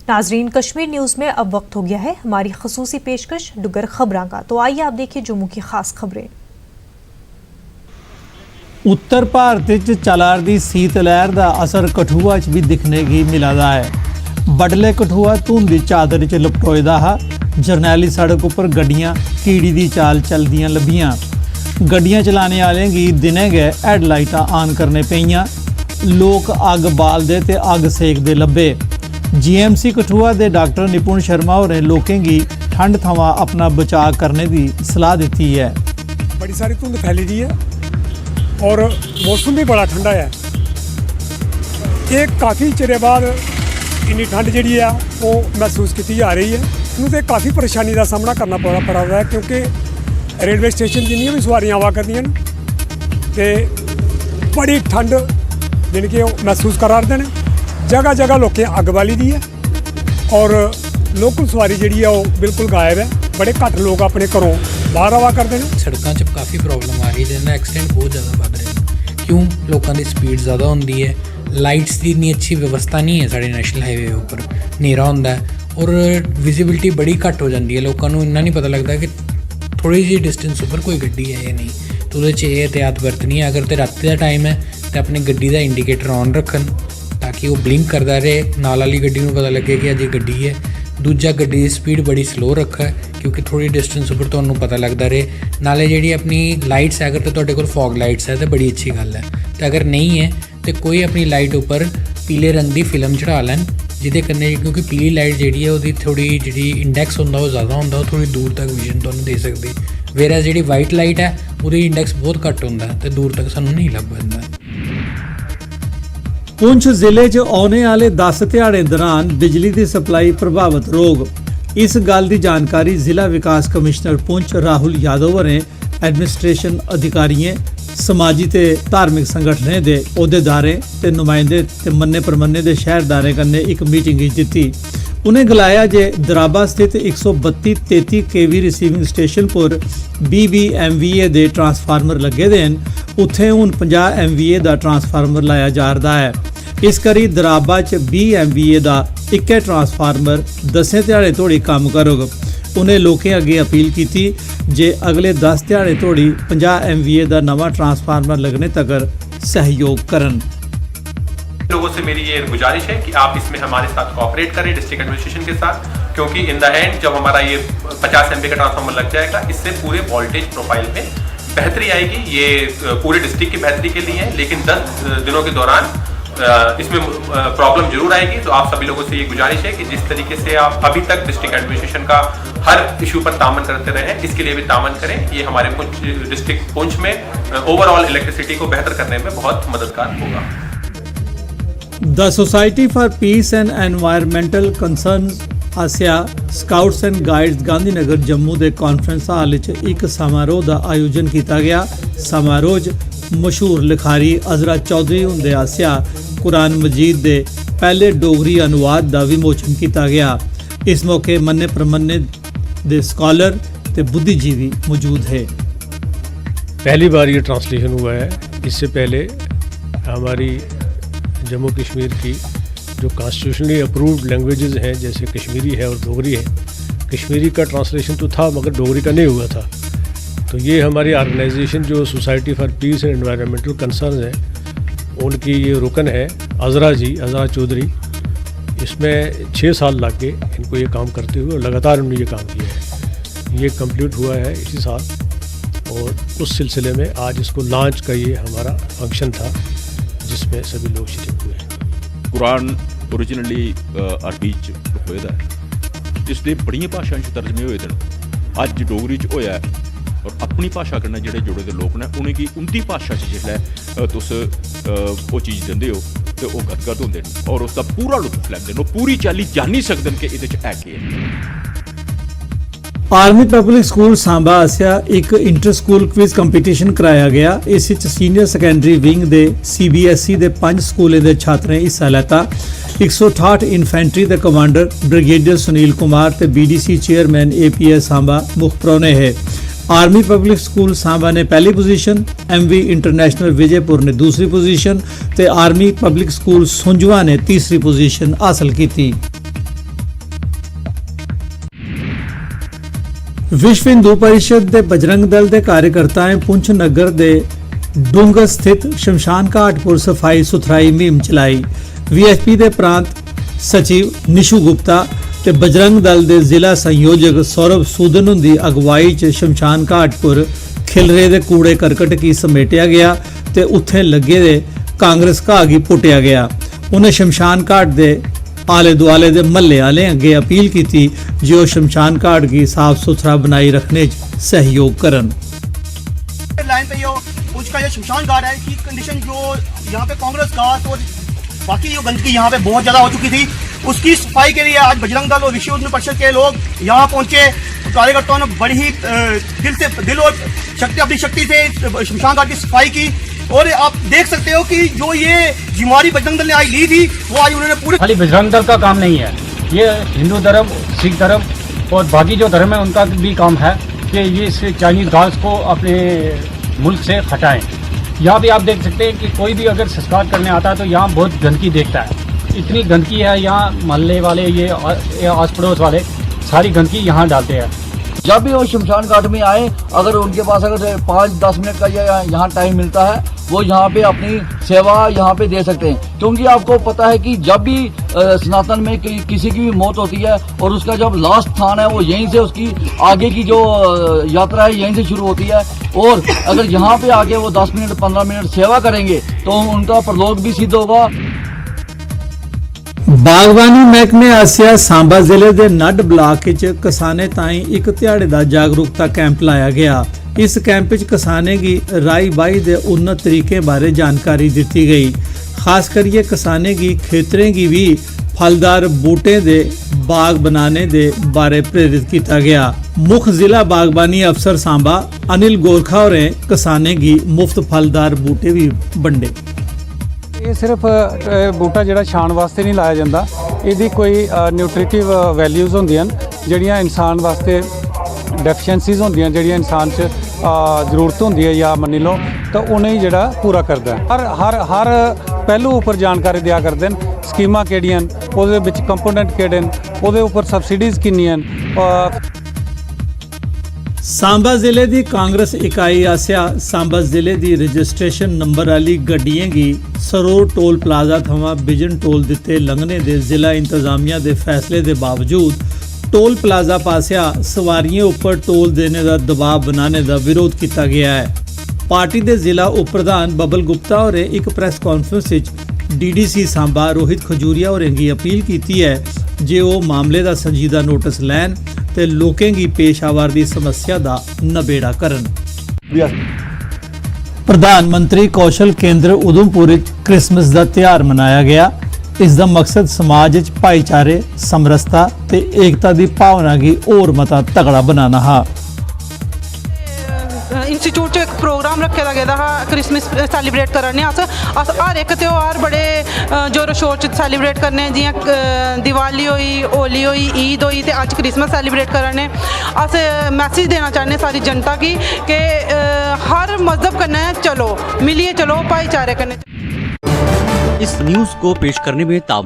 नाजरीन, कश्मीर न्यूज़ में अब वक्त हो गया है हमारी खसूसी पेशकश डुगर खबरां का। तो आइए आप देखिए जम्मू की खास खबरें। उत्तर भारत चला रही सीत लहर का असर कठुआ भी दिखने की मिला है। बडले कठुआ धुंध की चादर च लपटोएदा हा। जरनैली सड़क उपर गड्डियां कीड़ी की चाल चलदियां लभियां। गड्डियां चलाने वाले की दिने गए हैडलाइटां ऑन करने पईयां। लोग अग बालदे ते अग सेकदे लभे। GMC कठुआ के डॉक्टर निपुण शर्मा होरें लोगों की ठंड थमां अपना बचाव करने की सलाह दी है। बड़ी सारी धुंध फैली दी है और मौसम भी बड़ा ठंडा है। एक काफ़ी चिरे बाद इन्नी ठंड जी है वो महसूस की जा रही है। इनू तो काफ़ी परेशानी का सामना करना पड़ रहा है क्योंकि रेलवे स्टेशन जिन्नियां भी सवारियां आवा करदियां तो बड़ी ठंड जिन के महसूस करा रहे हैं। जगह जगह लोगों अग बाली दी है और लोकल सवारी जी है वो बिल्कुल गायब है। बड़े घट लोग अपने घरों बाहर आवा करते हैं। सड़कों च काफ़ी प्रॉब्लम आ रही है जिसका एक्सीडेंट बहुत ज़्यादा बढ़ रहे हैं। क्यों? लोगों की स्पीड ज़्यादा होंगी है। लाइट्स की इतनी अच्छी व्यवस्था नहीं है साढ़े नेशनल हाईवे उपर। हनेरा होंदा है और विजिबिलिटी बड़ी घट हो जाती है। लोगों को इन्ना नहीं पता लगता कि थोड़ी जी डिस्टेंस उपर कोई गड्डी है या नहीं। तो वो एहतियात बरतनी है। अगर तो रात का टाइम है तो अपनी गड्डी का इंडीकेटर ऑन रखन ताकि वो ब्लिंक करता रहे। नाल वाली गड्डी को पता लगे कि अज गड्डी है। दूजा गड्डी की स्पीड बड़ी स्लो रखा क्योंकि थोड़ी डिस्टेंस उपर तो पता लगता रहे। नाले जी अपनी लाइट्स है, अगर तो तुहाडे कोल फॉग लाइट्स है तो बड़ी अच्छी गल है। तो अगर नहीं है तो कोई अपनी लाइट उपर पीले रंग की फिल्म चढ़ा लैन जिदे कन्नै, क्योंकि पीली लाइट जी है वो थोड़ी जी इंडैक्स होंदा वो ज़्यादा होंदा, थोड़ी दूर तक विजन तुहानूं दे सकती। वेरा जी वाइट लाइट है वो इंडैक्स बहुत घट होंदा तो दूर तक सानूं नहीं लभ पांदा। पुंछ जिले च आने वाले 10 दिहाड़े दौरान बिजली की सप्लाई प्रभावित रोग। इस गल की जानकारी जिला विकास कमिश्नर पुंछ राहुल यादव होरें एडमिनिस्ट्रेशन अधिकारियों, समाजी ते धार्मिक संगठनें के अहुदेदारें ते नुमाइंदे ते मन्ने परमन्ने के शहरदारें कन्नै एक मीटिंग दी। उन्हें गलाया जे दराबा स्थित 132-33 kV रिसीविंग स्टेशन पर 20 MVA के ट्रांसफार्मर लगे दे न। उत्थे हुण 50 MVA का ट्रांसफार्मर लाया जा रहा है। इस करी दराबा च 20 MVA का एक ट्रांसफार्मर 10 दिहाड़े धोड़ी काम करोग। उन्हें लोगों अगे अपील की जे अगले 10 दिहाड़े धोड़ी 50 MVA का नवा ट्रांसफार्मर लगने तक सहयोग करन। लोगों से मेरी ये गुजारिश है कि आप इसमें हमारे साथ कोऑपरेट करें डिस्ट्रिक्ट एडमिनिस्ट्रेशन के साथ, क्योंकि इन द एंड जब हमारा ये 50 MVA का ट्रांसफार्मर लग जाएगा इससे पूरे वोल्टेज प्रोफाइल में बेहतरी आएगी। ये पूरे डिस्ट्रिक्ट की बेहतरी के लिए है, लेकिन 10 दिनों के दौरान इसमें प्रॉब्लम जरूर आएगी। तो आप सभी लोगों से ये गुजारिश है कि जिस तरीके से आप अभी तक डिस्ट्रिक्ट एडमिनिस्ट्रेशन का हर इशू पर तामन करते रहे हैं, इसके लिए भी तामन करें। ये हमारे पुंछ डिस्ट्रिक्ट पुंछ में ओवरऑल इलेक्ट्रिसिटी को बेहतर करने में बहुत मददगार होगा। The society for peace and environmental concerns Asia scouts and guides Gandhinagar Jammu के कॉन्फ्रेंस हाल च एक समारोह का आयोजन किया गया। समारोह मशहूर लिखारी अजरा चौधरी हुंदे आसिया कुरान मजीद के पहले डोगरी अनुवाद का विमोचन किया गया। इस मौके मन्ने परमन्ने दे स्कॉलर ते बुद्धिजीवी मौजूद है। पहली बार ये ट्रांसलेशन हुआ है। इससे पहले हमारी जम्मू कश्मीर की जो कॉन्स्टिट्यूशनली अप्रूव्ड लैंग्वेजेस हैं जैसे कश्मीरी है और डोगरी है, कश्मीरी का ट्रांसलेशन तो था मगर डोगरी का नहीं हुआ था। तो ये हमारी ऑर्गेनाइजेशन जो society for peace and environmental concern है उनकी ये रुकन है अजरा चौधरी। इसमें 6 साल लग गए इनको ये काम करते हुए और लगातार उन्होंने ये काम किया है। ये कंप्लीट हुआ है इसी साल और उस सिलसिले में आज इसको लॉन्च का ये हमारा फंक्शन था जिसमें सभी लोग शरीक हुए हैं। कुरान ओरिजिनली अरबी च होए दा है, जिसदे बड़ियां भाषाएं च तर्जमे होए दे। अज डोगरी च होया है और अपनी भाषा कन्नै जेह्ड़े जुड़े दे लोग ने उनेंगी उंदी भाषा च जिसलै तुस वो चीज़ दिंदे हो तो वो गदगद होंदे न और उसका पूरा लुत्फ लैंदे न। पूरी चाल्ली जानी सकदे न कि इहदे च है केह् है। आर्मी पब्लिक स्कूल सांबा आसिया एक इंटर स्कूल क्विज कंपीटिशन कराया गया। इस सीनियर सैकेंडरी विंग के CBSE के 5 स्कूलों के छात्रें हिस्सा लैता। 168 इन्फेंट्री के कमांडर ब्रिगेडियर सुनील कुमार ते BDC चेयरमैन APS सांबा मुख परौने है। आर्मी पब्लिक स्कूल सांबा ने पहली पोजीशन, MV इंटरनेशनल विजयपुर ने दूसरी पोजीशन ते आर्मी पब्लिक स्कूल सुंजवा ने तीसरी पोजीशन हासिल की। ਵਿਸ਼ਵ ਹਿੰਦੂ ਪਰਿਸ਼ਦ ਦੇ ਬਜਰੰਗ ਦਲ ਦੇ ਕਾਰਜਕਰਤਾਵਾਂ ਪੁੰਛ ਨਗਰ ਦੇ ਡੂੰਗਰ ਸਥਿਤ ਸ਼ਮਸ਼ਾਨ ਘਾਟ ਪੁਰ ਸਫਾਈ ਸੁਥਰਾਈ ਮੁਹਿੰਮ ਚਲਾਈ। ਵੀਐਸਪੀ ਦੇ ਪ੍ਰਾਂਤ ਸਚਿਵ ਨਿਸ਼ੂ ਗੁਪਤਾ ਤੇ ਬਜਰੰਗ ਦਲ ਦੇ ਜ਼ਿਲ੍ਹਾ ਸੰਯੋਜਕ ਸੌਰਵ ਸੂਦਨ ਦੀ ਅਗਵਾਈ 'ਚ ਸ਼ਮਸ਼ਾਨ ਘਾਟ ਪੁਰ ਖਿਲਰੇ ਦੇ ਕੂੜੇ ਕਰਕਟ ਕੀ ਸਮੇਟਿਆ ਗਿਆ ਤੇ ਉੱਥੇ ਲੱਗੇ ਦੇ ਕਾਂਗਰਸ ਘਾਹ ਕੀ ਪੁੱਟਿਆ ਗਿਆ। ਉਹਨੇ ਸ਼ਮਸ਼ਾਨ ਘਾਟ ਦੇ ਆਲੇ ਦੁਆਲੇ ਦੇ ਮਹੱਲੇ ਵਾਲੇ ਅੱਗੇ ਅਪੀਲ ਕੀਤੀ ਜੋ ਸ਼ਮਸ਼ਾਨ घाट की साफ सुथरा बनाई रखने च सहयोग करन। लाइन पे उसका जो शमशान घाट है की कंडीशन जो यहाँ पे कांग्रेस का तो बाकी जो गंदगी यहाँ पे बहुत ज्यादा हो चुकी थी, उसकी सफाई के लिए आज बजरंग दल और विश्व हिंदू परिषद के लोग यहाँ पहुंचे। कार्यकर्ताओं ने बड़ी ही दिल और शक्ति अपनी शक्ति से शमशान घाट की सफाई की और आप देख सकते हो कि जो ये जिम्मेवारी बजरंग दल ने आज ली थी वो आज उन्होंने पूरे खाली बजरंग दल का काम नहीं है, ये हिंदू धर्म, सिख धर्म और बाकी जो धर्म है उनका भी काम है कि ये इस चाइनीज घास को अपने मुल्क से हटाएं। यहाँ पे आप देख सकते हैं कि कोई भी अगर संस्कार करने आता है तो यहाँ बहुत गंदगी देखता है, इतनी गंदगी है यहाँ मोहल्ले वाले ये आस पड़ोस वाले सारी गंदगी यहाँ डालते हैं। जब भी वो शमशान घाट में आए अगर उनके पास अगर 5-10 मिनट का यहाँ टाइम मिलता है वो यहाँ पे अपनी सेवा यहाँ पे दे सकते हैं, क्योंकि आपको पता है कि जब भी सनातन में किसी की भी मौत होती है और उसका जब लास्ट स्थान है वो यहीं से उसकी आगे की जो यात्रा है यहीं से शुरू होती है और अगर यहाँ पे आके वो 10 मिनट 15 मिनट सेवा करेंगे तो उनका परलोक भी सिद्ध होगा। ਬਾਗਬਾਨੀ ਮਹਿਕਮੇ ਆਸਿਆ ਸਾਂਬਾ ਜ਼ਿਲ੍ਹੇ ਦੇ ਨੱਡ ਬਲਾਕ ਵਿੱਚ ਕਿਸਾਨੇ ਤਾਈਂ ਇੱਕ ਦਿਹਾੜੇ ਦਾ ਜਾਗਰੂਕਤਾ ਕੈਂਪ ਲਾਇਆ ਗਿਆ। ਇਸ ਕੈਂਪ ਵਿੱਚ ਕਿਸਾਨੇ ਦੀ ਰਾਈ ਬਾਈ ਦੇ ਉन्नत ਤਰੀਕੇ ਬਾਰੇ ਜਾਣਕਾਰੀ ਦਿੱਤੀ ਗਈ। ਖਾਸ ਕਰੀਏ ਕਿਸਾਨੇ ਦੀ ਖੇਤਰੇ ਦੀ ਵੀ फलदार बूटे दे बाग बनाने दे बारे प्रेरित किया गया। मुख जिला बागबानी अफसर सांबा अनिल गोरखा और किसाने की मुफ्त फलदार बूटे भी वंडे। ये सिर्फ बूटा जिहड़ा छाण वास्ते नहीं लाया जाता, इसकी कोई न्यूट्रीटिव वैल्यूज़ होंदियां जिहड़ियां इंसान वास्ते डेफिशिएंसीज होंदियां जिहड़ियां इंसान च जरूरत होंदी है या मनी लो तो उन्हें ही जिहड़ा पूरा करदा है। हर पहलू उपर जानकारी दिया करदे न, स्कीमां किहड़ियां न, ਉਹਦੇ ਵਿੱਚ ਕੰਪੋਨੈਂਟ ਕਿਹੜੇ ਨੇ, ਉਹਦੇ ਉੱਪਰ ਸਬਸਿਡੀਜ਼ ਕਿੰਨੀਆਂ ਨੇ। सांबा जिले की कांग्रेस इकाई आसिया सांबा जिले की रजिस्ट्रेशन नंबर वाली गड्डियां की सरोर टोल प्लाजा थमां बिजन टोल दिते लंघने दे जिला इंतजामिया के फैसले के बावजूद टोल प्लाजा पासिया सवारियों उपर टोल देने का दबाव बनाने का विरोध किया गया है। पार्टी के जिला उप प्रधान बबल गुप्ता और एक press conference DDC Samba Rohit Khajuria और अपील की है जे वो मामले का संजीदा नोटिस लैन ते लोकें की पेश आवर दी समस्या का नबेड़ा करन। प्रधानमंत्री कौशल केंद्र उधमपुर क्रिसमस का त्यौहार मनाया गया। इसका मकसद समाज च भाईचारे, समरसता ते एकता की भावना की और मता तगड़ा बनाना है। इंस्टीट्यूट च एक प्रोग्राम रखे दा गेदा हा क्रिसमस सैलीब्रेट करने अस हर एक त्यौहार बड़े जोर शोर च सैलीब्रेट करने, जियां दिवाली होई, होली होई, ईद होई ते अज क्रिसमस सैलीब्रेट करने। अस मैसेज देना चाहने सारी जनता की कि हर मजहब कन्नै चलो, मिलिए चलो, भाईचारे कन्नै। इस न्यूज़ को पेश करने में